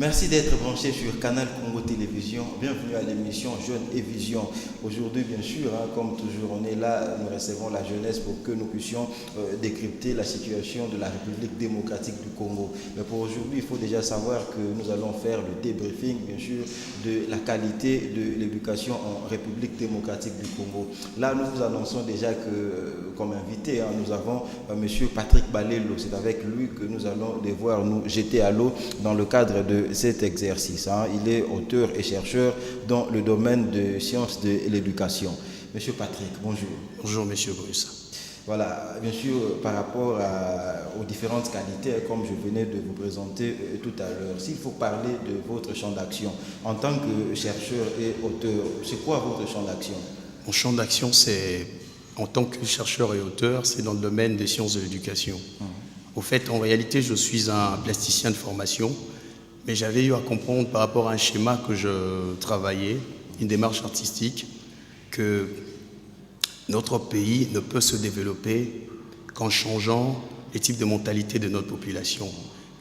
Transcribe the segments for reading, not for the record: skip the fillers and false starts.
Merci d'être branché sur Canal Congo Télévision. Bienvenue à l'émission Jeunes et Vision. Aujourd'hui, bien sûr, comme toujours, on est là, nous recevons la jeunesse pour que nous puissions décrypter la situation de la République démocratique du Congo. Mais pour aujourd'hui, il faut déjà savoir que nous allons faire le débriefing, bien sûr, de la qualité de l'éducation en République démocratique du Congo. Là, nous vous annonçons déjà que, comme invité, nous avons M. Patrick Balelo. C'est avec lui que nous allons devoir nous jeter à l'eau dans le cadre de cet exercice. Il est auteur et chercheur dans le domaine de sciences de l'éducation. Monsieur Patrick, bonjour. Bonjour, monsieur Bruce. Voilà, bien sûr, par rapport aux différentes qualités, comme je venais de vous présenter tout à l'heure, s'il faut parler de votre champ d'action, en tant que chercheur et auteur, c'est quoi votre champ d'action? Mon champ d'action, c'est, en tant que chercheur et auteur, c'est dans le domaine des sciences de l'éducation. Au fait, en réalité, je suis un plasticien de formation, mais j'avais eu à comprendre par rapport à un schéma que je travaillais, une démarche artistique, que notre pays ne peut se développer qu'en changeant les types de mentalité de notre population.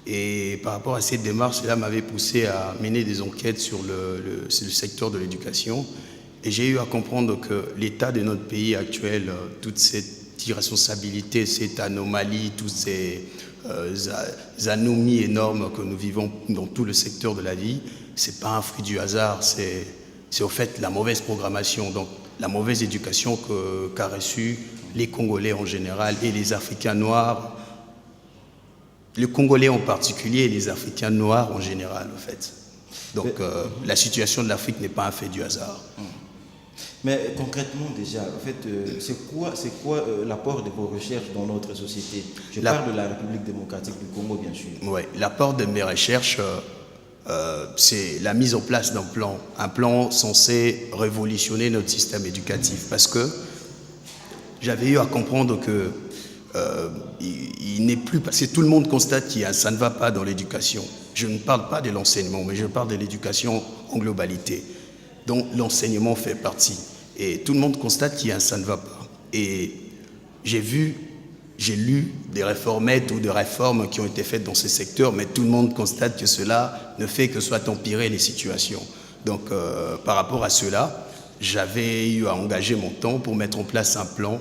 Et par rapport à cette démarche, cela m'avait poussé à mener des enquêtes sur le secteur de l'éducation. Et j'ai eu à comprendre que l'état de notre pays actuel, toute cette irresponsabilité, cette anomalie, toutes ces anomalies énormes que nous vivons dans tout le secteur de la vie, c'est pas un fruit du hasard, c'est au fait la mauvaise programmation, donc la mauvaise éducation qu'a reçue les Congolais en général et les Africains noirs, les Congolais en particulier et les Africains noirs en général, en fait. Donc la situation de l'Afrique n'est pas un fait du hasard. Mais concrètement déjà, en fait, c'est quoi l'apport de vos recherches dans notre société? Je parle de la République démocratique du Congo, bien sûr. Oui, l'apport de mes recherches, c'est la mise en place d'un un plan censé révolutionner notre système éducatif. Parce que j'avais eu à comprendre que il n'est plus, parce que tout le monde constate qu'il y a, ça ne va pas dans l'éducation. Je ne parle pas de l'enseignement, mais je parle de l'éducation en globalité, dont l'enseignement fait partie. Et tout le monde constate qu'il y a, ça ne va pas. Et j'ai lu des réformettes ou des réformes qui ont été faites dans ce secteur, mais tout le monde constate que cela ne fait que soit empirer les situations. Donc, par rapport à cela, j'avais eu à engager mon temps pour mettre en place un plan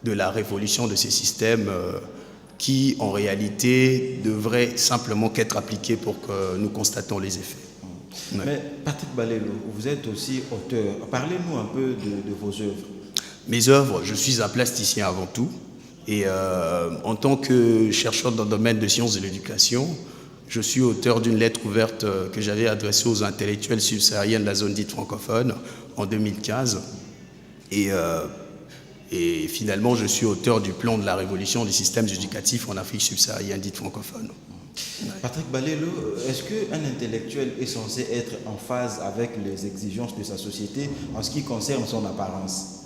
de la révolution de ces systèmes qui, en réalité, devrait simplement qu'être appliqué pour que nous constatons les effets. Ouais. Mais Patrick Balelo, vous êtes aussi auteur. Parlez-nous un peu de vos œuvres. Mes œuvres, je suis un plasticien avant tout. Et en tant que chercheur dans le domaine de sciences de l'éducation, je suis auteur d'une lettre ouverte que j'avais adressée aux intellectuels subsahariens de la zone dite francophone en 2015. Et finalement, je suis auteur du plan de la révolution des systèmes éducatifs en Afrique subsaharienne dite francophone. Patrick Balelo, est-ce qu'un intellectuel est censé être en phase avec les exigences de sa société en ce qui concerne son apparence?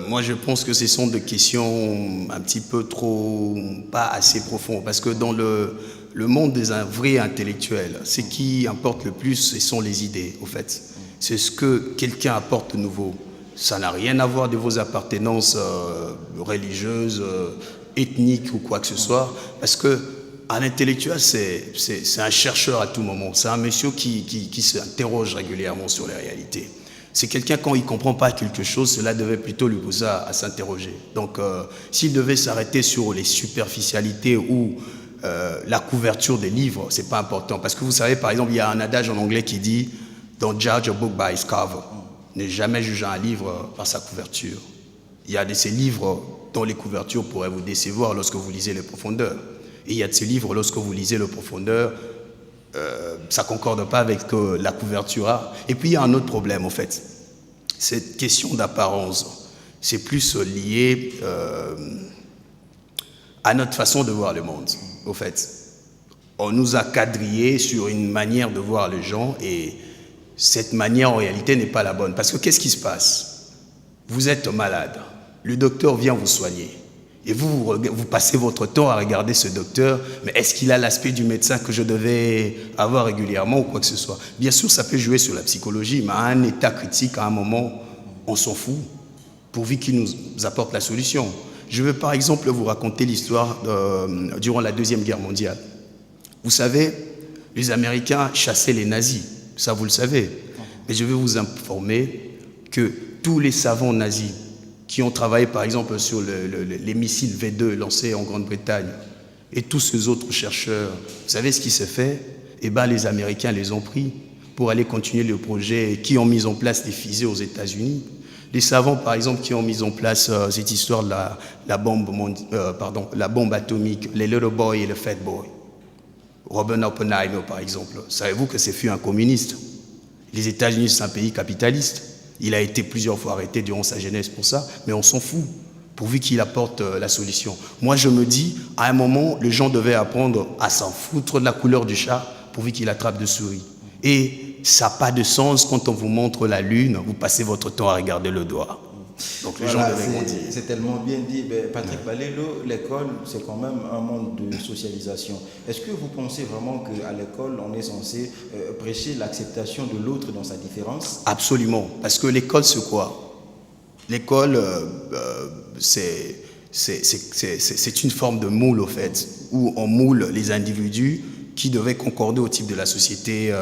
Moi, je pense que ce sont des questions un petit peu trop, pas assez profondes, parce que dans le monde des vrais intellectuels, ce qui importe le plus, ce sont les idées, au fait. C'est ce que quelqu'un apporte de nouveau. Ça n'a rien à voir de vos appartenances religieuses, ethniques ou quoi que ce soit, parce que un intellectuel, c'est un chercheur à tout moment. C'est un monsieur qui s'interroge régulièrement sur les réalités. C'est quelqu'un, quand il ne comprend pas quelque chose, cela devait plutôt lui pousser à s'interroger. Donc, s'il devait s'arrêter sur les superficialités ou la couverture des livres, ce n'est pas important. Parce que vous savez, par exemple, il y a un adage en anglais qui dit « Don't judge a book by its cover ». Ne jamais juger un livre par sa couverture. Il y a de ces livres dont les couvertures pourraient vous décevoir lorsque vous lisez les profondeurs. Et il y a de ces livres, lorsque vous lisez les profondeurs, ça ne concorde pas avec la couverture. Et puis il y a un autre problème, en fait. Cette question d'apparence, c'est plus lié à notre façon de voir le monde, au fait. On nous a quadrillés sur une manière de voir les gens et cette manière, en réalité, n'est pas la bonne. Parce que qu'est-ce qui se passe? Vous êtes malade, le docteur vient vous soigner. Et vous passez votre temps à regarder ce docteur, mais est-ce qu'il a l'aspect du médecin que je devais avoir régulièrement ou quoi que ce soit? Bien sûr, ça peut jouer sur la psychologie, mais à un état critique, à un moment, on s'en fout, pourvu qu'il nous apporte la solution. Je veux par exemple vous raconter l'histoire durant la Deuxième Guerre mondiale. Vous savez, les Américains chassaient les nazis, ça vous le savez. Mais je vais vous informer que tous les savants nazis qui ont travaillé par exemple sur les missiles V2 lancés en Grande-Bretagne et tous ces autres chercheurs, vous savez ce qui s'est fait? Eh bien, les Américains les ont pris pour aller continuer le projet, qui ont mis en place des fusées aux États-Unis. Les savants, par exemple, qui ont mis en place cette histoire de la bombe atomique, les Little Boy et le Fat Boy. Robert Oppenheimer, par exemple. Savez-vous que c'est fut un communiste? Les États-Unis, c'est un pays capitaliste. Il a été plusieurs fois arrêté durant sa jeunesse pour ça, mais on s'en fout, pourvu qu'il apporte la solution. Moi, je me dis, à un moment, les gens devaient apprendre à s'en foutre de la couleur du chat, pourvu qu'il attrape de souris. Et ça n'a pas de sens quand on vous montre la lune, vous passez votre temps à regarder le doigt. Donc les gens devaient grandir. C'est tellement bien dit. Patrick Balélo, l'école, c'est quand même un monde de socialisation. Est-ce que vous pensez vraiment qu'à l'école, on est censé prêcher l'acceptation de l'autre dans sa différence? Absolument. Parce que l'école, c'est quoi? L'école, c'est une forme de moule, au fait, où on moule les individus qui devaient concorder au type de la société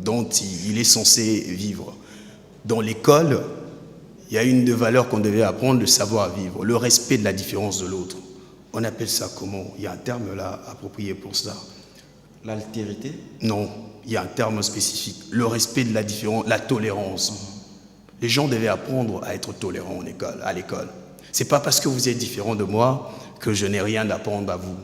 dont il est censé vivre. Dans l'école, il y a une des valeurs qu'on devait apprendre, le savoir-vivre, le respect de la différence de l'autre. On appelle ça comment? Il y a un terme là approprié pour ça. L'altérité? Non, il y a un terme spécifique. Le respect de la différence, la tolérance. Les gens devaient apprendre à être tolérants à l'école. C'est pas parce que vous êtes différent de moi que je n'ai rien à apprendre à vous.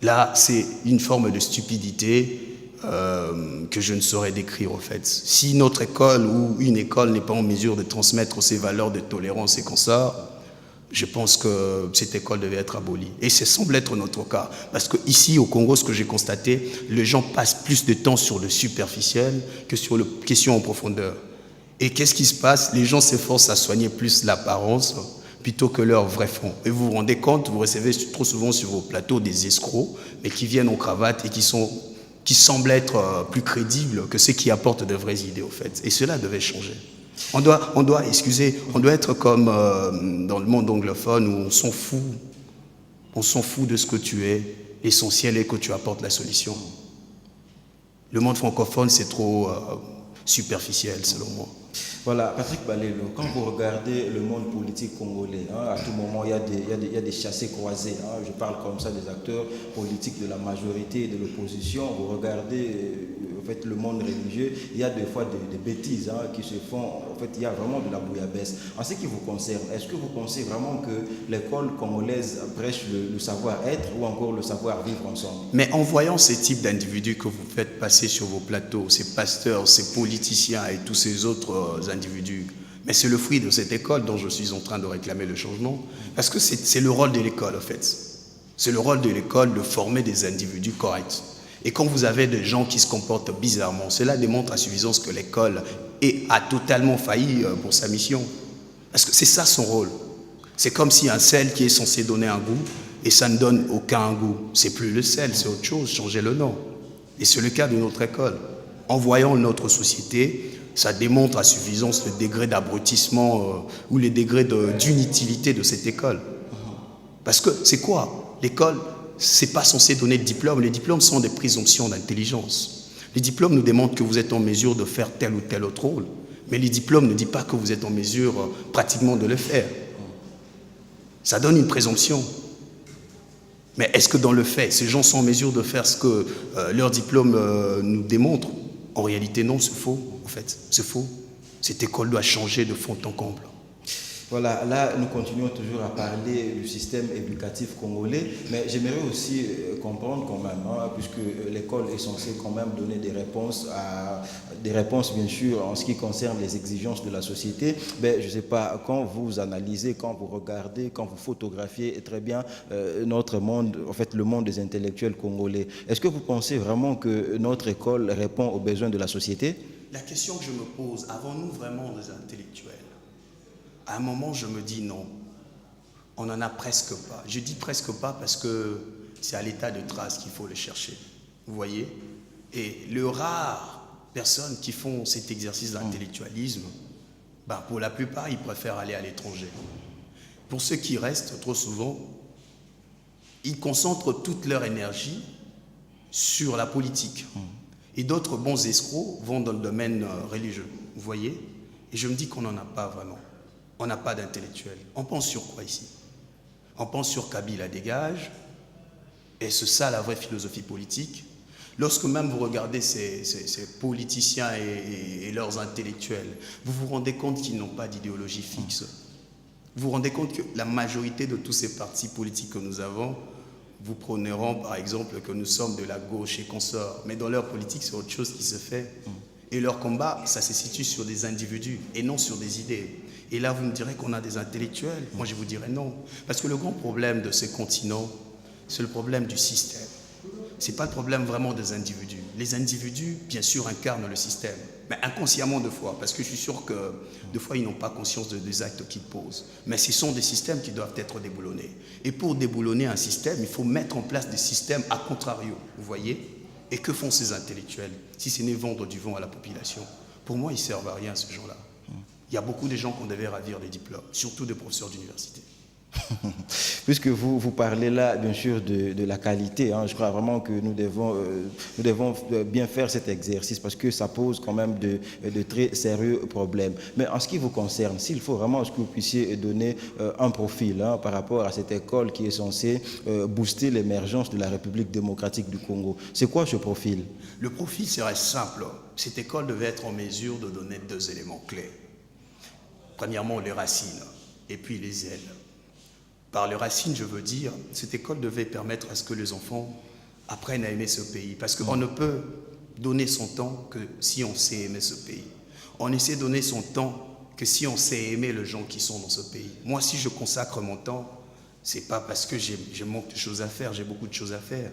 Là, c'est une forme de stupidité que je ne saurais décrire, au fait. Si notre école ou une école n'est pas en mesure de transmettre ces valeurs de tolérance et consorts, je pense que cette école devait être abolie. Et ça semble être notre cas. Parce qu'ici, au Congo, ce que j'ai constaté, les gens passent plus de temps sur le superficiel que sur les questions en profondeur. Et qu'est-ce qui se passe? Les gens s'efforcent à soigner plus l'apparence plutôt que leur vrai fond. Et vous vous rendez compte, vous recevez trop souvent sur vos plateaux des escrocs, mais qui viennent en cravate et qui semblent être plus crédibles que ceux qui apportent de vraies idées, au fait. Et cela devait changer. On doit être comme dans le monde anglophone où on s'en fout. On s'en fout de ce que tu es. L'essentiel est que tu apportes la solution. Le monde francophone, c'est trop superficiel, selon moi. Voilà, Patrick Balélo, quand vous regardez le monde politique congolais, à tout moment, il y a des chassés croisés. Je parle comme ça des acteurs politiques de la majorité et de l'opposition. Vous regardez en fait, le monde religieux, il y a des fois des bêtises qui se font. En fait, il y a vraiment de la bouillabaisse. En ce qui vous concerne, est-ce que vous pensez vraiment que l'école congolaise prêche le savoir-être ou encore le savoir-vivre ensemble? Mais en voyant ces types d'individus que vous faites passer sur vos plateaux, ces pasteurs, ces politiciens et tous ces autres individus, mais c'est le fruit de cette école dont je suis en train de réclamer le changement, parce que c'est le rôle de l'école, en fait. C'est le rôle de l'école de former des individus corrects. Et quand vous avez des gens qui se comportent bizarrement, cela démontre à suffisance que l'école a totalement failli pour sa mission. Parce que c'est ça son rôle. C'est comme si un sel qui est censé donner un goût, et ça ne donne aucun goût. C'est plus le sel, c'est autre chose, changer le nom. Et c'est le cas de notre école. En voyant notre société, ça démontre à suffisance le degré d'abrutissement ou les degrés d'inutilité de cette école. Parce que c'est quoi? L'école, c'est pas censé donner de diplôme. Les diplômes sont des présomptions d'intelligence. Les diplômes nous démontrent que vous êtes en mesure de faire tel ou tel autre rôle. Mais les diplômes ne disent pas que vous êtes en mesure pratiquement de le faire. Ça donne une présomption. Mais est-ce que dans le fait, ces gens sont en mesure de faire ce que leur diplôme nous démontre? En réalité, non, c'est faux, en fait. C'est faux. Cette école doit changer de fond en comble. Voilà, là, nous continuons toujours à parler du système éducatif congolais, mais j'aimerais aussi comprendre quand même, puisque l'école est censée quand même donner des réponses bien sûr en ce qui concerne les exigences de la société. Mais je ne sais pas, quand vous analysez, quand vous regardez, quand vous photographiez très bien notre monde, en fait le monde des intellectuels congolais, est-ce que vous pensez vraiment que notre école répond aux besoins de la société? La question que je me pose, avons-nous vraiment des intellectuels? À un moment, je me dis non, on n'en a presque pas. Je dis presque pas parce que c'est à l'état de trace qu'il faut le chercher. Vous voyez? Et les rares personnes qui font cet exercice d'intellectualisme, pour la plupart, ils préfèrent aller à l'étranger. Pour ceux qui restent, trop souvent, ils concentrent toute leur énergie sur la politique. Et d'autres bons escrocs vont dans le domaine religieux. Vous voyez? Et je me dis qu'on n'en a pas vraiment. On n'a pas d'intellectuels. On pense sur quoi ici? On pense sur Kabila dégage. Et c'est ça la vraie philosophie politique. Lorsque même vous regardez ces politiciens et leurs intellectuels, vous vous rendez compte qu'ils n'ont pas d'idéologie fixe. Vous vous rendez compte que la majorité de tous ces partis politiques que nous avons, vous prôneront par exemple que nous sommes de la gauche et consorts. Mais dans leur politique, c'est autre chose qui se fait. Et leur combat, ça se situe sur des individus et non sur des idées. Et là, vous me direz qu'on a des intellectuels. Moi, je vous dirais non. Parce que le grand problème de ces continents, c'est le problème du système. Ce n'est pas le problème vraiment des individus. Les individus, bien sûr, incarnent le système, mais inconsciemment de fois, parce que je suis sûr que de fois, ils n'ont pas conscience des actes qu'ils posent. Mais ce sont des systèmes qui doivent être déboulonnés. Et pour déboulonner un système, il faut mettre en place des systèmes à contrario, vous voyez? Et que font ces intellectuels, si ce n'est vendre du vent à la population? Pour moi, ils ne servent à rien, ces gens-là. Il y a beaucoup de gens qu'on devait ravir des diplômes, surtout des professeurs d'université. Puisque vous parlez là, bien sûr, de la qualité, je crois vraiment que nous devons bien faire cet exercice parce que ça pose quand même de très sérieux problèmes. Mais en ce qui vous concerne, s'il faut vraiment que vous puissiez donner un profil par rapport à cette école qui est censée booster l'émergence de la République démocratique du Congo, c'est quoi ce profil? Le profil serait simple. Cette école devait être en mesure de donner 2 éléments clés. Premièrement, les racines et puis les ailes. Par les racines, je veux dire, cette école devait permettre à ce que les enfants apprennent à aimer ce pays. Parce qu'on ne peut donner son temps que si on sait aimer ce pays. On essaie de donner son temps que si on sait aimer les gens qui sont dans ce pays. Moi, si je consacre mon temps, c'est pas parce que j'ai manque de choses à faire, j'ai beaucoup de choses à faire.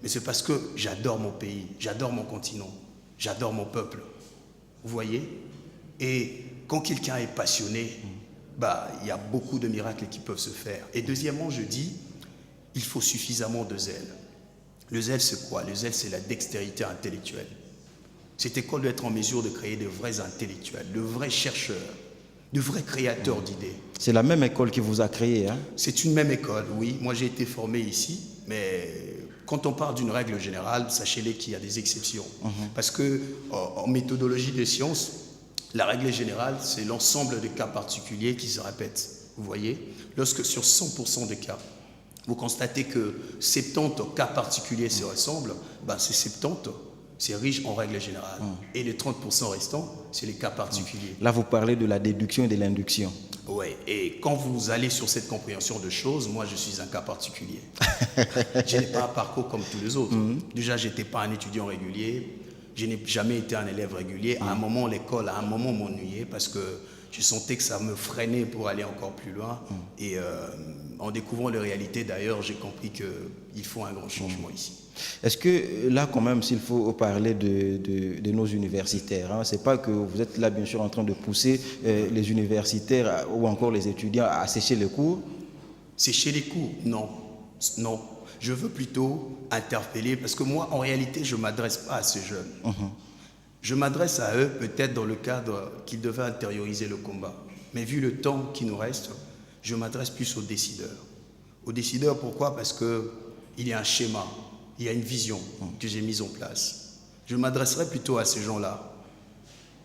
Mais c'est parce que j'adore mon pays, j'adore mon continent, j'adore mon peuple. Vous voyez? Et quand quelqu'un est passionné, il y a beaucoup de miracles qui peuvent se faire. Et deuxièmement, je dis, il faut suffisamment de zèle. Le zèle, c'est quoi? Le zèle, c'est la dextérité intellectuelle. Cette école doit être en mesure de créer de vrais intellectuels, de vrais chercheurs, de vrais créateurs d'idées. C'est la même école qui vous a créé, C'est une même école, oui. Moi, j'ai été formé ici, mais quand on parle d'une règle générale, sachez-les qu'il y a des exceptions. Parce que en méthodologie des sciences, la règle générale, c'est l'ensemble des cas particuliers qui se répètent. Vous voyez? Lorsque sur 100% des cas, vous constatez que 70 cas particuliers se ressemblent, ces 70, c'est riche en règle générale. Et les 30% restants, c'est les cas particuliers. Là, vous parlez de la déduction et de l'induction. Oui, et quand vous allez sur cette compréhension de choses, moi, je suis un cas particulier. Je n'ai pas un parcours comme tous les autres. Déjà, je n'étais pas un étudiant régulier. Je n'ai jamais été un élève régulier. À un moment, l'école, à un moment, m'ennuyait parce que je sentais que ça me freinait pour aller encore plus loin. Et en découvrant les réalités, d'ailleurs, j'ai compris qu'il faut un grand changement ici. Est-ce que là, quand même, s'il faut parler de nos universitaires, c'est pas que vous êtes là, bien sûr, en train de pousser les universitaires ou encore les étudiants à sécher les cours? Sécher les cours? Non. Non. Je veux plutôt interpeller, parce que moi, en réalité, je ne m'adresse pas à ces jeunes. Je m'adresse à eux, peut-être dans le cadre qu'ils devaient intérioriser le combat. Mais vu le temps qui nous reste, je m'adresse plus aux décideurs. Aux décideurs, pourquoi? Parce qu'il y a un schéma, il y a une vision que j'ai mise en place. Je m'adresserai plutôt à ces gens-là.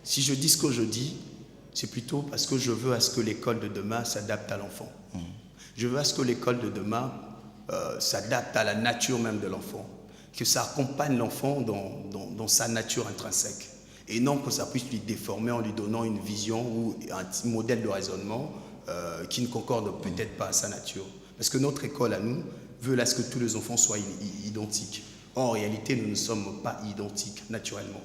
Si je dis ce que je dis, c'est plutôt parce que je veux à ce que l'école de demain s'adapte à l'enfant. Je veux à ce que l'école de demain s'adapte à la nature même de l'enfant, que ça accompagne l'enfant dans sa nature intrinsèque, et non que ça puisse lui déformer en lui donnant une vision ou un modèle de raisonnement qui ne concorde peut-être pas à sa nature. Parce que notre école à nous veut à ce que tous les enfants soient identiques. Or, en réalité, nous ne sommes pas identiques naturellement.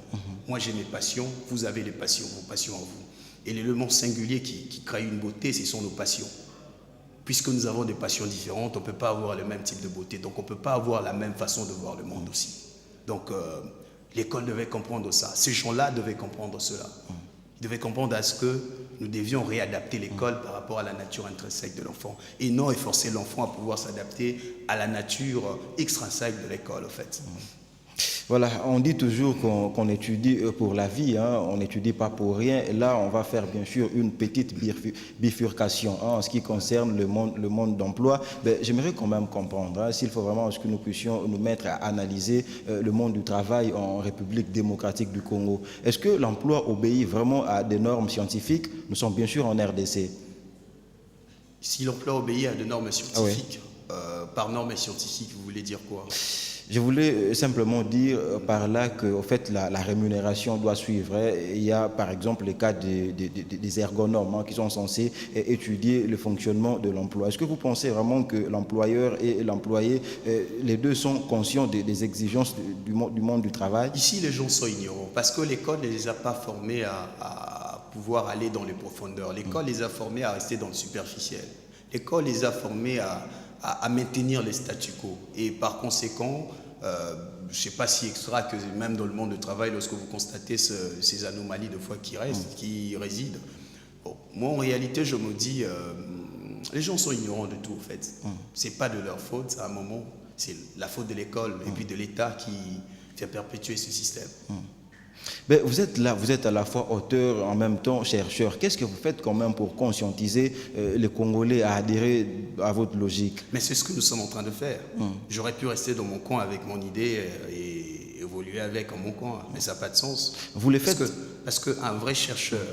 Moi, j'ai mes passions, vous avez les passions, vos passions en vous. Et l'élément singulier qui crée une beauté, ce sont nos passions. Puisque nous avons des passions différentes, on ne peut pas avoir le même type de beauté. Donc, on ne peut pas avoir la même façon de voir le monde aussi. Donc, l'école devait comprendre ça. Ces gens-là devaient comprendre cela. Ils devaient comprendre à ce que nous devions réadapter l'école par rapport à la nature intrinsèque de l'enfant. Et non forcer l'enfant à pouvoir s'adapter à la nature extrinsèque de l'école, en fait. Voilà, on dit toujours qu'on étudie pour la vie, hein, on n'étudie pas pour rien. Et là, on va faire bien sûr une petite bifurcation hein, en ce qui concerne le monde d'emploi. J'aimerais quand même comprendre hein, s'il faut vraiment que nous puissions nous mettre à analyser le monde du travail en République démocratique du Congo. Est-ce que l'emploi obéit vraiment à des normes scientifiques? Nous sommes bien sûr en RDC. Si l'emploi obéit à des normes scientifiques, Ah oui. Par normes scientifiques, vous voulez dire quoi? Je voulais simplement dire par là que au fait, la rémunération doit suivre. Hein. Il y a par exemple les cas des ergonomes hein, qui sont censés étudier le fonctionnement de l'emploi. Est-ce que vous pensez vraiment que l'employeur et l'employé, les deux sont conscients des exigences du monde du travail? Ici, les gens sont ignorants parce que l'école ne les a pas formés à pouvoir aller dans les profondeurs. L'école les a formés à rester dans le superficiel. L'école les a formés à maintenir les statu quo. Et par conséquent, je ne sais pas si extra que même dans le monde du travail, lorsque vous constatez ces anomalies de foi qui résident, bon, moi en réalité je me dis, les gens sont ignorants de tout en fait. C'est pas de leur faute, à un moment, c'est la faute de l'école et puis de l'État qui fait perpétuer ce système. Mais vous êtes là, vous êtes à la fois auteur, en même temps chercheur. Qu'est-ce que vous faites quand même pour conscientiser les Congolais à adhérer à votre logique? Mais c'est ce que nous sommes en train de faire. J'aurais pu rester dans mon coin avec mon idée et évoluer avec en mon coin, mais ça n'a pas de sens. Vous le faites? Parce qu'un vrai chercheur,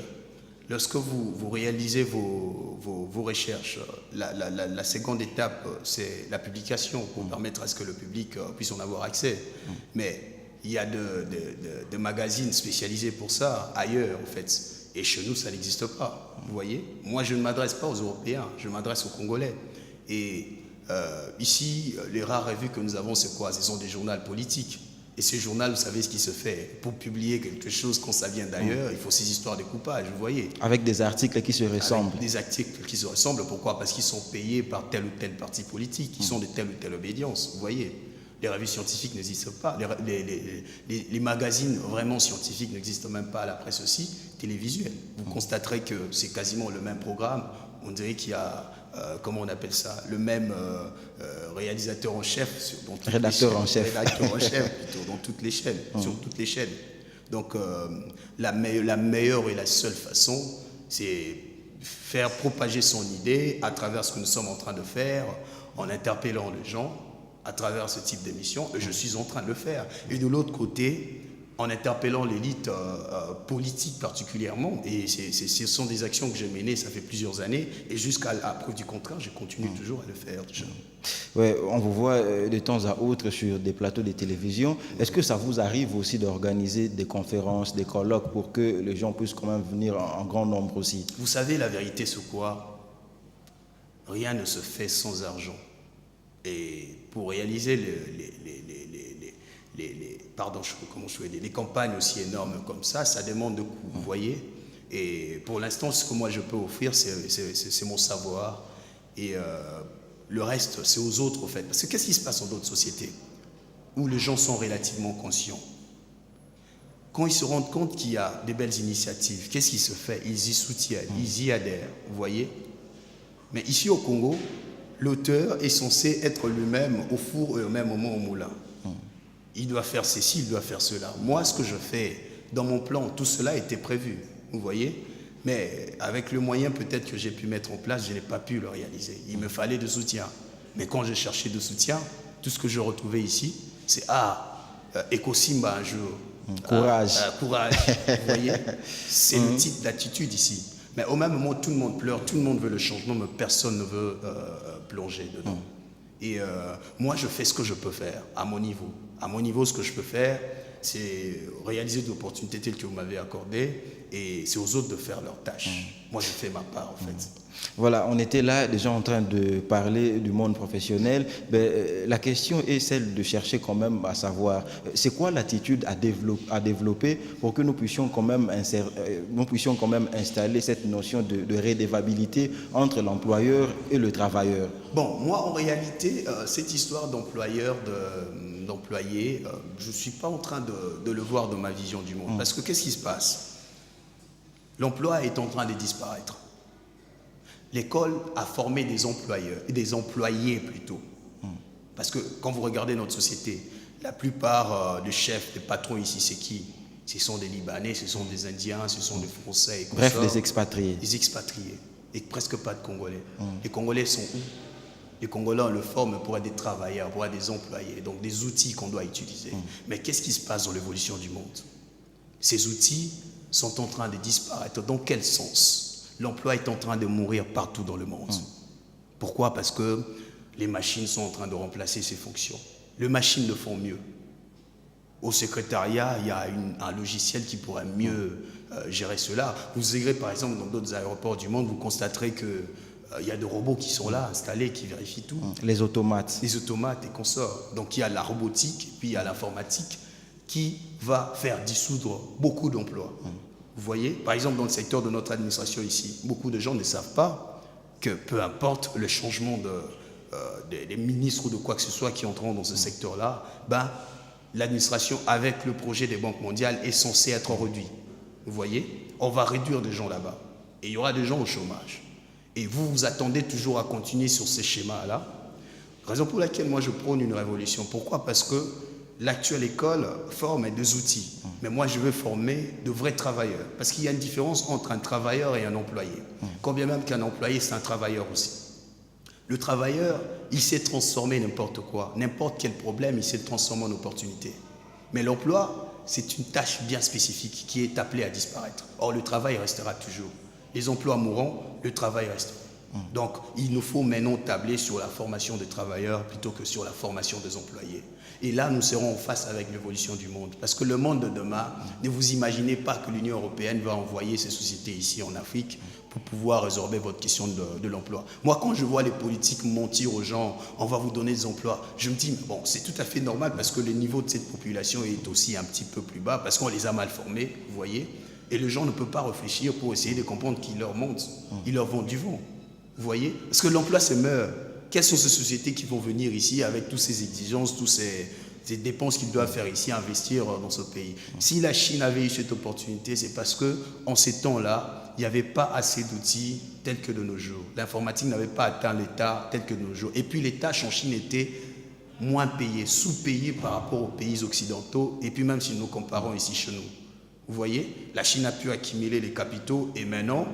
lorsque vous réalisez vos recherches, la seconde étape, c'est la publication pour permettre à ce que le public puisse en avoir accès. Mais il y a de magazines spécialisés pour ça ailleurs en fait. Et chez nous, ça n'existe pas. Vous voyez? Moi, je ne m'adresse pas aux Européens, je m'adresse aux Congolais. Et ici, les rares revues que nous avons, c'est quoi? Ce sont des journaux politiques. Et ces journaux, vous savez ce qui se fait. Pour publier quelque chose quand ça vient d'ailleurs, il faut ces histoires de coupage, vous voyez? Avec des articles qui se ressemblent. Avec des articles qui se ressemblent. Pourquoi? Parce qu'ils sont payés par tel ou tel parti politique. Ils sont de telle ou telle obédience, vous voyez? Les revues scientifiques n'existent pas. Les magazines vraiment scientifiques n'existent même pas à la presse aussi télévisuelle. Vous constaterez que c'est quasiment le même programme. On dirait qu'il y a, comment on appelle ça, le même réalisateur en chef. Rédacteur en chef. Rédacteur en chef, plutôt, dans toutes les chaînes, sur toutes les chaînes. Donc, la meilleure et la seule façon, c'est faire propager son idée à travers ce que nous sommes en train de faire, en interpellant les gens, à travers ce type d'émission, et je suis en train de le faire. Et de l'autre côté, en interpellant l'élite politique particulièrement, et ce sont des actions que j'ai menées, ça fait plusieurs années, et jusqu'à la preuve du contraire, je continue toujours à le faire. Ouais, on vous voit de temps à autre sur des plateaux de télévision. Est-ce que ça vous arrive aussi d'organiser des conférences, des colloques pour que les gens puissent quand même venir en grand nombre aussi? Vous savez, la vérité, c'est quoi? Rien ne se fait sans argent. Et pour réaliser les campagnes aussi énormes comme ça demande de coûts, vous voyez. Et pour l'instant, ce que moi je peux offrir, c'est mon savoir. Et le reste, c'est aux autres, en fait. Parce que qu'est-ce qui se passe dans d'autres sociétés où les gens sont relativement conscients? Quand ils se rendent compte qu'il y a des belles initiatives, qu'est-ce qui se fait? Ils y soutiennent, ils y adhèrent, vous voyez. Mais ici au Congo, l'auteur est censé être lui-même au four et au même moment au moulin. Il doit faire ceci, il doit faire cela. Moi, ce que je fais, dans mon plan, tout cela était prévu, vous voyez. Mais avec le moyen peut-être que j'ai pu mettre en place, je n'ai pas pu le réaliser. Il me fallait de soutien. Mais quand j'ai cherché de soutien, tout ce que je retrouvais ici, c'est Ecosimba un jour. Courage. Courage, vous voyez. C'est le type d'attitude ici. Mais au même moment, tout le monde pleure, tout le monde veut le changement, mais personne ne veut plonger dedans. Et moi, je fais ce que je peux faire à mon niveau. À mon niveau, ce que je peux faire, c'est réaliser des opportunités telles que vous m'avez accordées, et c'est aux autres de faire leur tâche. Moi, je fais ma part, en fait. Voilà, on était là déjà en train de parler du monde professionnel. La question est celle de chercher quand même à savoir, c'est quoi l'attitude à développer pour que nous puissions quand même installer cette notion de redevabilité entre l'employeur et le travailleur. Bon, moi, en réalité, cette histoire d'employeur, d'employé, je ne suis pas en train de le voir dans ma vision du monde. Parce que qu'est-ce qui se passe? L'emploi est en train de disparaître. L'école a formé des employeurs, des employés plutôt. Parce que quand vous regardez notre société, La plupart des chefs, des patrons ici, c'est qui? Ce sont des Libanais, ce sont des Indiens, ce sont des Français. Et Bref, les expatriés. Les expatriés. Et presque pas de Congolais. Les Congolais sont où? Les Congolais, on le forme pour être des travailleurs, pour être des employés, donc des outils qu'on doit utiliser. Mais qu'est-ce qui se passe dans l'évolution du monde? Ces outils sont en train de disparaître. Dans quel sens? L'emploi est en train de mourir partout dans le monde. Pourquoi? Parce que les machines sont en train de remplacer ces fonctions. Les machines le font mieux. Au secrétariat, il y a un logiciel qui pourrait mieux gérer cela. Vous irez par exemple dans d'autres aéroports du monde, vous constaterez que il y a des robots qui sont là, installés, qui vérifient tout. Les automates. Les automates et consorts. Donc il y a la robotique, puis il y a l'informatique qui va faire dissoudre beaucoup d'emplois. Vous voyez, par exemple dans le secteur de notre administration ici, beaucoup de gens ne savent pas que peu importe le changement des ministres ou de quoi que ce soit qui entreront dans ce secteur-là, l'administration avec le projet des banques mondiales est censée être réduite. Vous voyez, on va réduire des gens là-bas et il y aura des gens au chômage. Et vous vous attendez toujours à continuer sur ces schémas-là. Raison pour laquelle moi je prône une révolution. Pourquoi? Parce que l'actuelle école forme des outils. Mais moi je veux former de vrais travailleurs. Parce qu'il y a une différence entre un travailleur et un employé. Quand bien même qu'un employé c'est un travailleur aussi. Le travailleur, il sait transformer n'importe quoi. N'importe quel problème, il sait le transformer en opportunité. Mais l'emploi, c'est une tâche bien spécifique qui est appelée à disparaître. Or le travail restera toujours. Les emplois mourront, le travail reste. Donc, il nous faut maintenant tabler sur la formation des travailleurs plutôt que sur la formation des employés. Et là, nous serons en face avec l'évolution du monde. Parce que le monde de demain, ne vous imaginez pas que l'Union européenne va envoyer ses sociétés ici en Afrique pour pouvoir résorber votre question de l'emploi. Moi, quand je vois les politiques mentir aux gens, on va vous donner des emplois, je me dis, bon, c'est tout à fait normal parce que le niveau de cette population est aussi un petit peu plus bas parce qu'on les a mal formés, vous voyez. Et les gens ne peuvent pas réfléchir pour essayer de comprendre qu'ils leur montent. Ils leur vendent du vent. Vous voyez? Parce que l'emploi se meurt. Quelles sont ces sociétés qui vont venir ici avec toutes ces exigences, toutes ces dépenses qu'ils doivent faire ici, investir dans ce pays? Si la Chine avait eu cette opportunité, c'est parce qu'en ces temps-là, il n'y avait pas assez d'outils tels que de nos jours. L'informatique n'avait pas atteint l'état tel que de nos jours. Et puis les tâches en Chine étaient moins payées, sous-payées par rapport aux pays occidentaux. Et puis même si nous comparons ici chez nous. Vous voyez, la Chine a pu accumuler les capitaux et maintenant,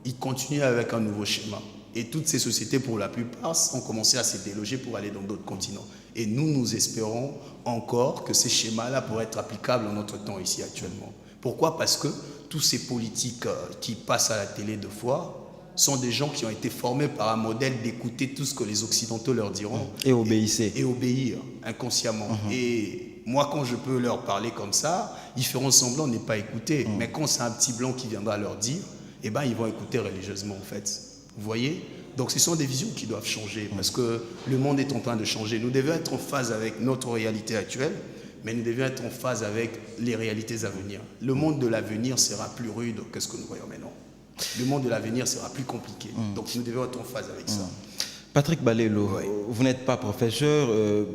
ils continuent avec un nouveau schéma. Et toutes ces sociétés, pour la plupart, ont commencé à se déloger pour aller dans d'autres continents. Et nous espérons encore que ces schémas-là pourraient être applicables en notre temps ici actuellement. Pourquoi? Parce que tous ces politiques qui passent à la télé deux fois sont des gens qui ont été formés par un modèle d'écouter tout ce que les Occidentaux leur diront. Et obéissez. Et obéir inconsciemment. Et moi, quand je peux leur parler comme ça, ils feront semblant de ne pas écouter. Mais quand c'est un petit blanc qui viendra leur dire, eh ben, ils vont écouter religieusement, en fait. Vous voyez? Donc, ce sont des visions qui doivent changer parce que le monde est en train de changer. Nous devons être en phase avec notre réalité actuelle, mais nous devons être en phase avec les réalités à venir. Le monde de l'avenir sera plus rude que ce que nous voyons maintenant. Le monde de l'avenir sera plus compliqué. Donc, nous devons être en phase avec ça. Patrick Balelo, vous n'êtes pas professeur,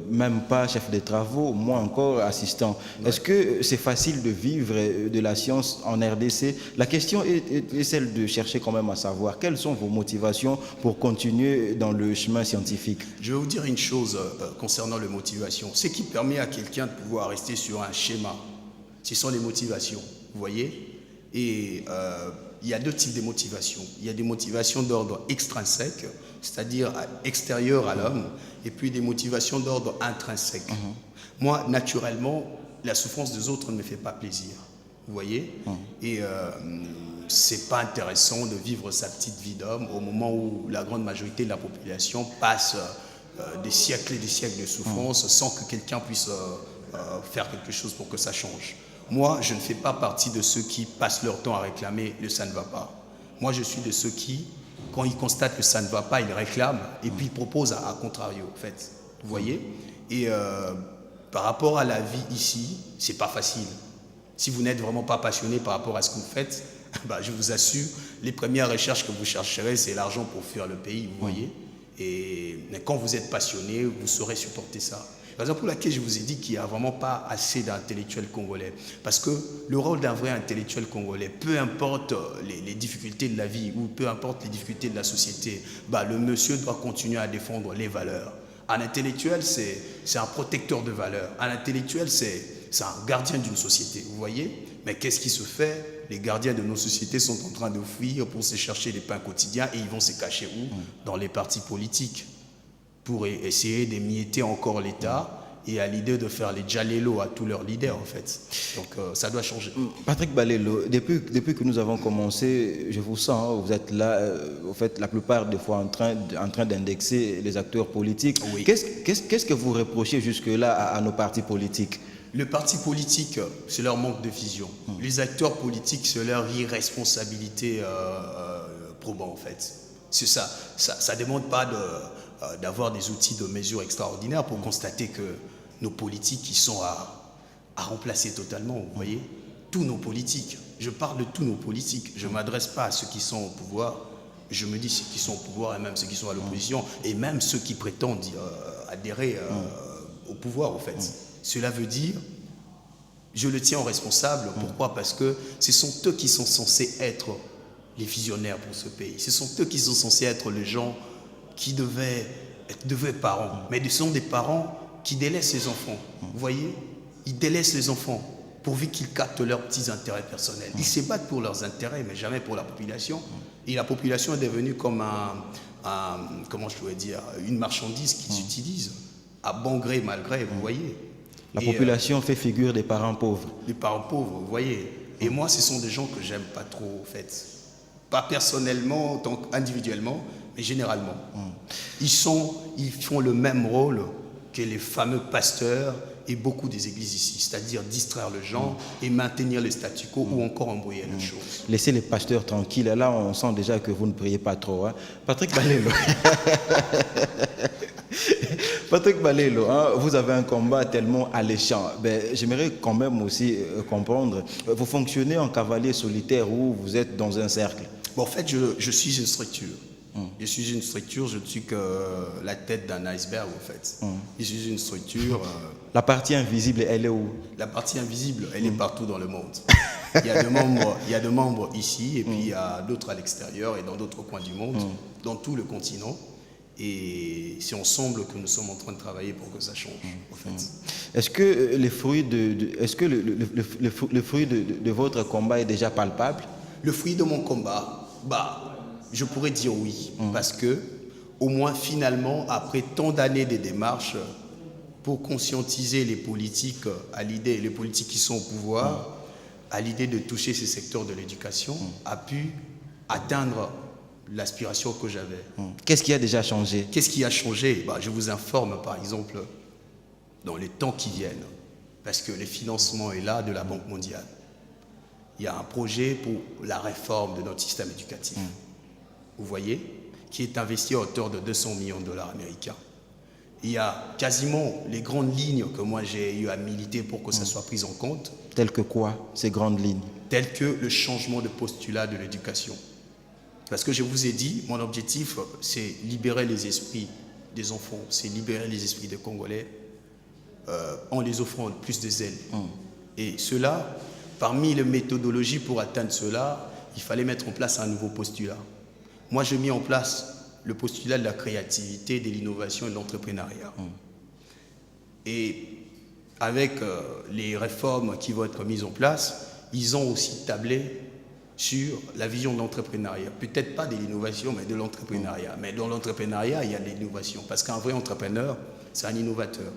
même pas chef de travaux, moins encore assistant. Est-ce que c'est facile de vivre de la science en RDC? La question est celle de chercher quand même à savoir quelles sont vos motivations pour continuer dans le chemin scientifique. Je vais vous dire une chose concernant les motivations. Ce qui permet à quelqu'un de pouvoir rester sur un schéma, ce sont les motivations, vous voyez? Et il y a deux types de motivations. Il y a des motivations d'ordre extrinsèque, c'est-à-dire extérieures à l'homme, et puis des motivations d'ordre intrinsèque. Moi, naturellement, la souffrance des autres ne me fait pas plaisir, vous voyez? Et c'est pas intéressant de vivre sa petite vie d'homme au moment où la grande majorité de la population passe des siècles et des siècles de souffrance sans que quelqu'un puisse faire quelque chose pour que ça change. Moi, je ne fais pas partie de ceux qui passent leur temps à réclamer le ça ne va pas. Moi, je suis de ceux qui, quand ils constatent que ça ne va pas, ils réclament et puis ils proposent à contrario, en fait. Vous voyez? Et par rapport à la vie ici, c'est pas facile. Si vous n'êtes vraiment pas passionné par rapport à ce que vous faites, je vous assure, les premières recherches que vous chercherez, c'est l'argent pour fuir le pays, vous voyez? Mais quand vous êtes passionné, vous saurez supporter ça. La raison pour laquelle je vous ai dit qu'il n'y a vraiment pas assez d'intellectuels congolais. Parce que le rôle d'un vrai intellectuel congolais, peu importe les difficultés de la vie ou peu importe les difficultés de la société, le monsieur doit continuer à défendre les valeurs, Un intellectuel, c'est un protecteur de valeurs. Un intellectuel, c'est un gardien d'une société, vous voyez? Mais qu'est-ce qui se fait? Les gardiens de nos sociétés sont en train de fuir pour se chercher des pains quotidiens et ils vont se cacher où? Dans les partis politiques, pour essayer d'émietter encore l'État et à l'idée de faire les djalélos à tous leurs leaders, en fait. Donc, ça doit changer. Patrick Balelo, depuis que nous avons commencé, je vous sens, hein, vous êtes là, vous faites la plupart des fois en train d'indexer les acteurs politiques. Oui. Qu'est-ce que vous reprochez jusque-là à nos partis politiques? Le parti politique, c'est leur manque de vision. Les acteurs politiques, c'est leur irresponsabilité probante, en fait. C'est ça. Ça ne demande pas d'avoir des outils de mesure extraordinaires pour constater que nos politiques, ils sont à remplacer totalement, vous voyez. Tous nos politiques. Je parle de tous nos politiques. Je ne m'adresse pas à ceux qui sont au pouvoir. Je me dis ceux qui sont au pouvoir et même ceux qui sont à l'opposition et même ceux qui prétendent adhérer au pouvoir, en fait. Cela veut dire, je le tiens en responsable. Pourquoi? Parce que ce sont eux qui sont censés être les visionnaires pour ce pays. Ce sont eux qui sont censés être les gens qui devaient être de vrais parents. Mais ce sont des parents qui délaissent les enfants. Vous voyez? Ils délaissent les enfants pourvu qu'ils captent leurs petits intérêts personnels. Ils se battent pour leurs intérêts, mais jamais pour la population. Et la population est devenue comme comment je pourrais dire, une marchandise qu'ils utilisent à bon gré, mal gré, vous voyez. La population fait figure des parents pauvres. Des parents pauvres, vous voyez. Et moi, ce sont des gens que j'aime pas trop, en fait. Pas personnellement, donc individuellement, mais généralement. Ils font le même rôle que les fameux pasteurs et beaucoup des églises ici, c'est-à-dire distraire les gens et maintenir le statu quo ou encore embrouiller les choses. Laissez les pasteurs tranquilles. Là, on sent déjà que vous ne priez pas trop. Hein. Patrick Balelo. Patrick Balelo, hein, vous avez un combat tellement alléchant. Ben, j'aimerais quand même aussi comprendre, vous fonctionnez en cavalier solitaire ou vous êtes dans un cercle? Bon, en fait, je suis une structure. Je suis une structure, je ne suis que la tête d'un iceberg, en fait. Je suis une structure... La partie invisible, elle est où? La partie invisible, elle est partout dans le monde. Il y a des membres ici, et puis il y a d'autres à l'extérieur et dans d'autres coins du monde, dans tout le continent. Et c'est ensemble que nous sommes en train de travailler pour que ça change, en fait. Est-ce que les fruits le fruit de votre combat est déjà palpable? Le fruit de mon combat, je pourrais dire oui, parce que, au moins finalement, après tant d'années de démarches, pour conscientiser les politiques à l'idée, les politiques qui sont au pouvoir, à l'idée de toucher ces secteurs de l'éducation, a pu atteindre l'aspiration que j'avais. Qu'est-ce qui a déjà changé? Qu'est-ce qui a changé? Je vous informe, par exemple, dans les temps qui viennent, parce que le financement est là de la Banque mondiale. Il y a un projet pour la réforme de notre système éducatif, vous voyez, qui est investi à hauteur de 200 millions de dollars américains. Il y a quasiment les grandes lignes que moi j'ai eu à militer pour que ça soit pris en compte. Telles que quoi, ces grandes lignes? Telles que le changement de postulat de l'éducation. Parce que je vous ai dit, mon objectif, c'est libérer les esprits des enfants, c'est libérer les esprits des Congolais en les offrant plus de zèle. Et cela, parmi les méthodologies pour atteindre cela, il fallait mettre en place un nouveau postulat. Moi, j'ai mis en place le postulat de la créativité, de l'innovation et de l'entrepreneuriat. Et avec les réformes qui vont être mises en place, ils ont aussi tablé sur la vision de l'entrepreneuriat. Peut-être pas de l'innovation, mais de l'entrepreneuriat. Mais dans l'entrepreneuriat, il y a de l'innovation. Parce qu'un vrai entrepreneur, c'est un innovateur.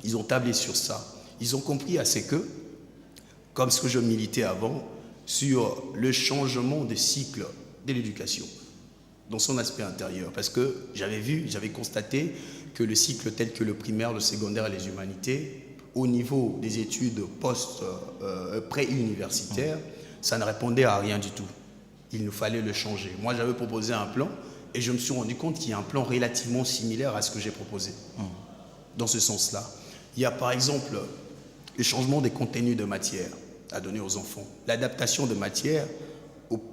Ils ont tablé sur ça. Ils ont compris assez que, comme ce que je militais avant, sur le changement de cycle de l'éducation, dans son aspect intérieur. Parce que j'avais constaté que le cycle tel que le primaire, le secondaire et les humanités, au niveau des études pré-universitaires, ça ne répondait à rien du tout. Il nous fallait le changer. Moi, j'avais proposé un plan et je me suis rendu compte qu'il y a un plan relativement similaire à ce que j'ai proposé. Dans ce sens-là. Il y a par exemple le changement des contenus de matière à donner aux enfants. L'adaptation de matière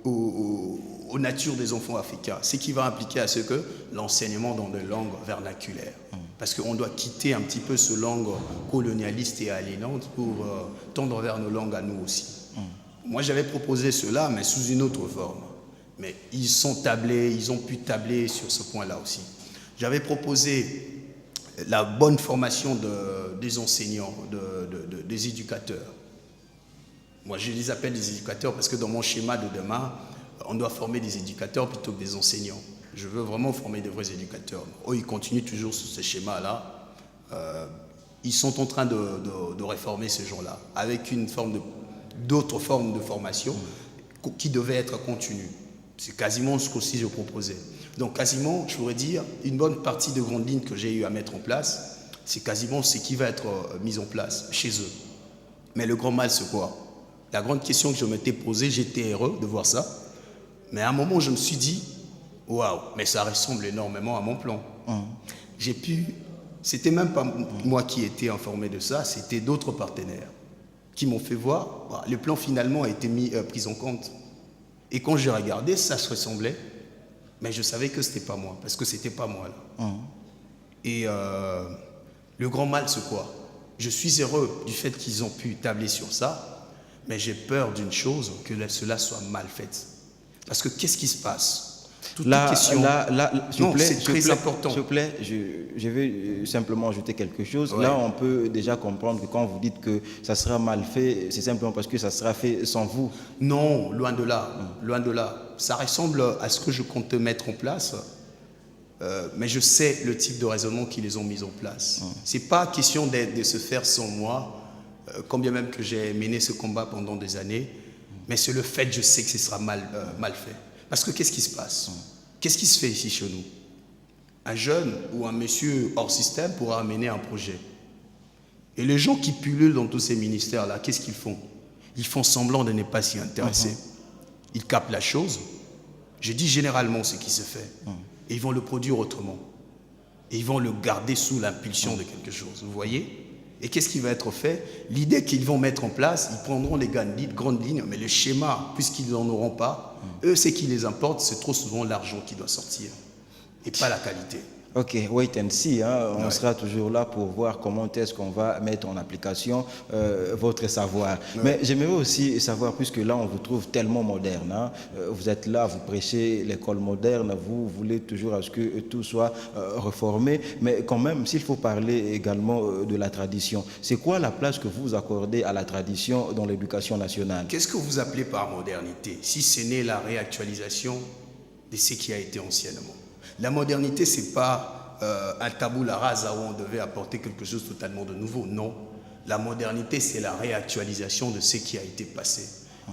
aux natures des enfants africains. Ce qui va impliquer à ce que l'enseignement dans des langues vernaculaires. Parce qu'on doit quitter un petit peu ce langue colonialiste et aliénante pour tendre vers nos langues à nous aussi. Moi, j'avais proposé cela, mais sous une autre forme. Mais ils ont pu tabler sur ce point-là aussi. J'avais proposé la bonne formation des enseignants, des éducateurs. Moi, je les appelle des éducateurs parce que dans mon schéma de demain, on doit former des éducateurs plutôt que des enseignants. Je veux vraiment former de vrais éducateurs. Eux, ils continuent toujours sur ce schéma-là. Ils sont en train de réformer ces gens-là avec d'autres formes de formation qui devaient être continues. C'est quasiment ce qu'aussi je proposais. Donc quasiment, je pourrais dire, une bonne partie de grandes lignes que j'ai eu à mettre en place, c'est quasiment ce qui va être mis en place chez eux. Mais le grand mal, c'est quoi? La grande question que je m'étais posée, j'étais heureux de voir ça. Mais à un moment, je me suis dit, waouh, mais ça ressemble énormément à mon plan. C'était même pas moi qui étais informé de ça, c'était d'autres partenaires qui m'ont fait voir, le plan finalement a été pris en compte. Et quand j'ai regardé, ça se ressemblait, mais je savais que c'était pas moi, parce que c'était pas moi là. Et le grand mal, c'est quoi? Je suis heureux du fait qu'ils ont pu tabler sur ça, mais j'ai peur d'une chose, que cela soit mal fait. Parce que qu'est-ce qui se passe? Là, s'il vous plaît, c'est très important. S'il vous plaît, je vais simplement ajouter quelque chose. Ouais. Là, on peut déjà comprendre que quand vous dites que ça sera mal fait, c'est simplement parce que ça sera fait sans vous. Non, loin de là. Loin de là. Ça ressemble à ce que je compte mettre en place, mais je sais le type de raisonnement qu'ils les ont mis en place. C'est pas question de se faire sans moi, combien même que j'ai mené ce combat pendant des années, mais c'est le fait que je sais que ce sera mal fait. Parce que qu'est-ce qui se passe? Qu'est-ce qui se fait ici chez nous? Un jeune ou un monsieur hors système pourra amener un projet. Et les gens qui pullulent dans tous ces ministères-là, qu'est-ce qu'ils font? Ils font semblant de ne pas s'y intéresser. Ils captent la chose. Je dis généralement ce qui se fait. Et ils vont le produire autrement. Et ils vont le garder sous l'impulsion de quelque chose. Vous voyez? Et qu'est-ce qui va être fait? L'idée qu'ils vont mettre en place, ils prendront les grandes lignes, mais le schéma, puisqu'ils n'en auront pas, eux, ce qui les importe, c'est trop souvent l'argent qui doit sortir, et pas la qualité. Ok, wait and see. On sera toujours là pour voir comment est-ce qu'on va mettre en application votre savoir. Mais j'aimerais aussi savoir, puisque là on vous trouve tellement moderne, vous êtes là, vous prêchez l'école moderne, vous voulez toujours à ce que tout soit reformé, mais quand même, s'il faut parler également de la tradition, c'est quoi la place que vous accordez à la tradition dans l'éducation nationale? Qu'est-ce que vous appelez par modernité, si ce n'est la réactualisation de ce qui a été anciennement? La modernité, ce n'est pas un tabula rasa où on devait apporter quelque chose totalement de nouveau. Non. La modernité, c'est la réactualisation de ce qui a été passé.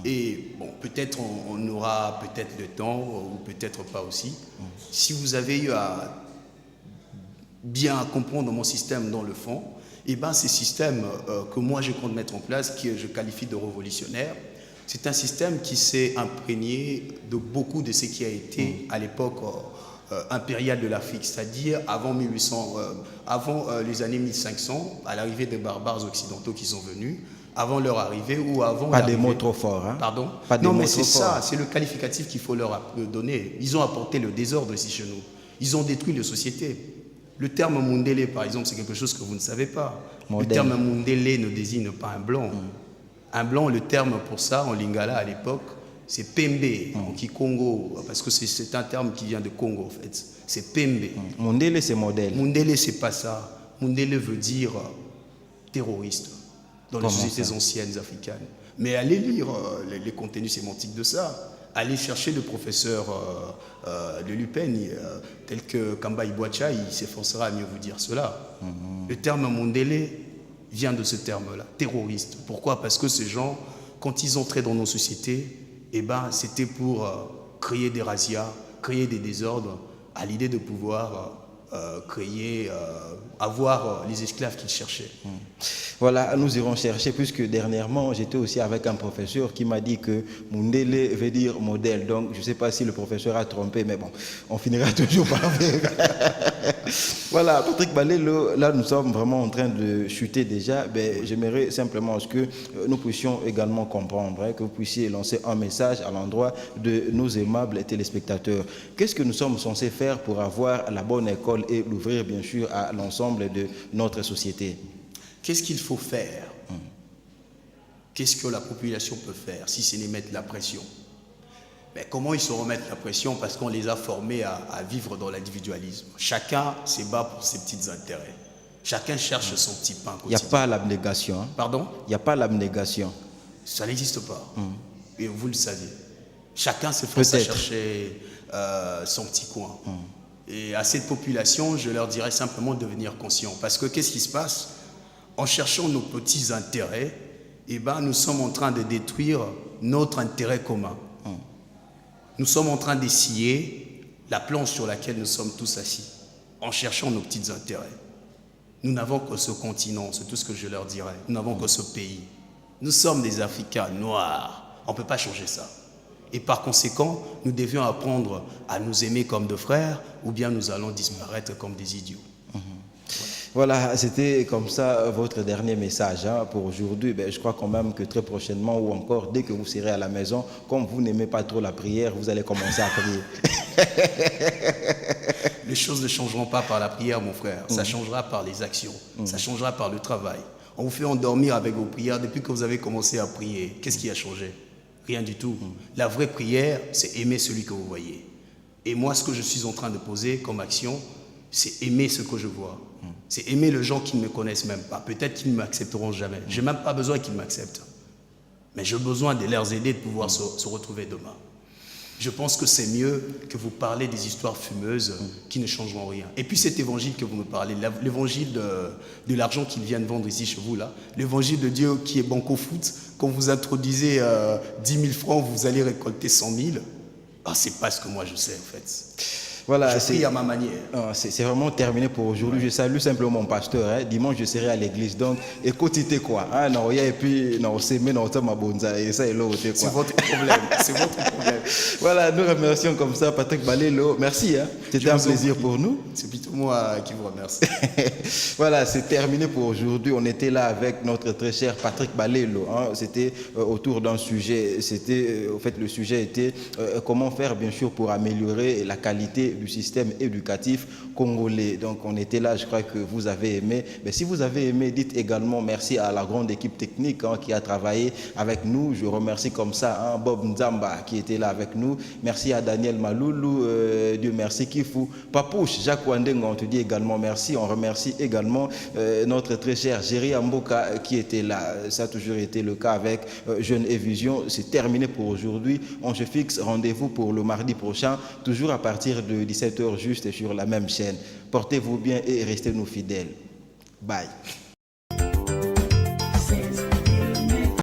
Et bon, peut-être on aura peut-être le temps, ou peut-être pas aussi. Si vous avez eu à bien comprendre mon système dans le fond, et ben ces systèmes que moi je compte mettre en place, que je qualifie de révolutionnaire, c'est un système qui s'est imprégné de beaucoup de ce qui a été à l'époque impériale de l'Afrique, c'est-à-dire avant les années 1500, à l'arrivée des barbares occidentaux qui sont venus, avant leur arrivée ou avant... Pas des mots trop forts. Pardon? Pas Non, mais c'est ça, c'est le qualificatif qu'il faut leur donner. Ils ont apporté le désordre ici chez nous. Ils ont détruit les sociétés. Le terme Mundele, par exemple, c'est quelque chose que vous ne savez pas. Le terme Mundele ne désigne pas un blanc. Un blanc, le terme pour ça, en lingala à l'époque, c'est Pembe, en Kikongo, parce que c'est un terme qui vient de Congo, en fait. C'est Pembe. Mundele, c'est modèle. Mundele, c'est pas ça. Mundele veut dire terroriste dans les sociétés anciennes africaines. Mais allez lire les contenus sémantiques de ça. Allez chercher le professeur de l'UPEN, tel que Kamba Ibouacha, il s'efforcera à mieux vous dire cela. Le terme Mundele vient de ce terme-là, terroriste. Pourquoi? Parce que ces gens, quand ils entraient dans nos sociétés, eh ben, c'était pour créer des razzias, créer des désordres, à l'idée de pouvoir avoir les esclaves qu'ils cherchaient. Voilà, nous irons chercher, puisque dernièrement, j'étais aussi avec un professeur qui m'a dit que Mundele veut dire modèle. Donc, je ne sais pas si le professeur a trompé, mais bon, on finira toujours par faire. Voilà, Patrick Balelo, là, nous sommes vraiment en train de chuter déjà. J'aimerais simplement que nous puissions également comprendre, que vous puissiez lancer un message à l'endroit de nos aimables téléspectateurs. Qu'est-ce que nous sommes censés faire pour avoir la bonne école et l'ouvrir, bien sûr, à l'ensemble de notre société? Qu'est-ce qu'il faut faire? Qu'est-ce que la population peut faire si ce n'est mettre la pression? Mais comment ils se remettent la pression? Parce qu'on les a formés à vivre dans l'individualisme. Chacun se bat pour ses petits intérêts. Chacun cherche son petit pain quotidien. Il n'y a pas l'abnégation. Hein? Pardon? Il n'y a pas l'abnégation. Ça n'existe pas. Et vous le savez. Chacun se force à chercher son petit coin. Et à cette population, je leur dirais simplement de devenir conscients. Parce que qu'est-ce qui se passe? En cherchant nos petits intérêts, eh ben, nous sommes en train de détruire notre intérêt commun. Nous sommes en train d'essuyer la planche sur laquelle nous sommes tous assis, en cherchant nos petits intérêts. Nous n'avons que ce continent, c'est tout ce que je leur dirais. Nous n'avons que ce pays. Nous sommes des Africains noirs. On ne peut pas changer ça. Et par conséquent, nous devions apprendre à nous aimer comme de frères, ou bien nous allons disparaître comme des idiots. Voilà, c'était comme ça votre dernier message hein, pour aujourd'hui. Ben, je crois quand même que très prochainement ou encore dès que vous serez à la maison, comme vous n'aimez pas trop la prière, vous allez commencer à prier. Les choses ne changeront pas par la prière, mon frère. Ça changera par les actions. Ça changera par le travail. On vous fait endormir avec vos prières depuis que vous avez commencé à prier. Qu'est-ce qui a changé? Rien du tout. La vraie prière, c'est aimer celui que vous voyez. Et moi, ce que je suis en train de poser comme action, c'est aimer ce que je vois. C'est aimer les gens qui ne me connaissent même pas. Peut-être qu'ils ne m'accepteront jamais. Je n'ai même pas besoin qu'ils m'acceptent. Mais j'ai besoin de leur aider de pouvoir se retrouver demain. Je pense que c'est mieux que vous parlez des histoires fumeuses qui ne changeront rien. Et puis cet évangile que vous me parlez, l'évangile de l'argent qu'ils viennent vendre ici chez vous, là, l'évangile de Dieu qui est banco foot, quand vous introduisez 10 000 francs, vous allez récolter 100 000. Ah, c'est pas ce que moi je sais en fait. Voilà, je prie à ma manière. C'est vraiment terminé pour aujourd'hui. Je salue simplement mon pasteur. Hein. Dimanche, je serai à l'église. Donc, écoutez quoi. Hein, non, et puis, non, c'est ma bonza. Et ça, c'est votre problème. C'est votre problème. Voilà, nous remercions comme ça Patrick Balelo. Merci. Hein. C'était un plaisir pour nous. C'est plutôt moi qui vous remercie. Voilà, c'est terminé pour aujourd'hui. On était là avec notre très cher Patrick Balelo. Hein. C'était autour d'un sujet. C'était, en fait, le sujet était comment faire, bien sûr, pour améliorer la qualité du système éducatif congolais. Donc on était là, je crois que vous avez aimé. Mais si vous avez aimé, dites également merci à la grande équipe technique hein, qui a travaillé avec nous. Je remercie comme ça hein, Bob Nzamba qui était là avec nous. Merci à Daniel Maloulou, Dieu merci Kifou. Papouche, Jacques Wandeng, on te dit également merci. On remercie également notre très cher Géry Amboka qui était là. Ça a toujours été le cas avec Jeune et Vision. C'est terminé pour aujourd'hui. On se fixe rendez-vous pour le mardi prochain, toujours à partir de 17h juste sur la même chaîne. Portez-vous bien et restez-nous fidèles. Bye.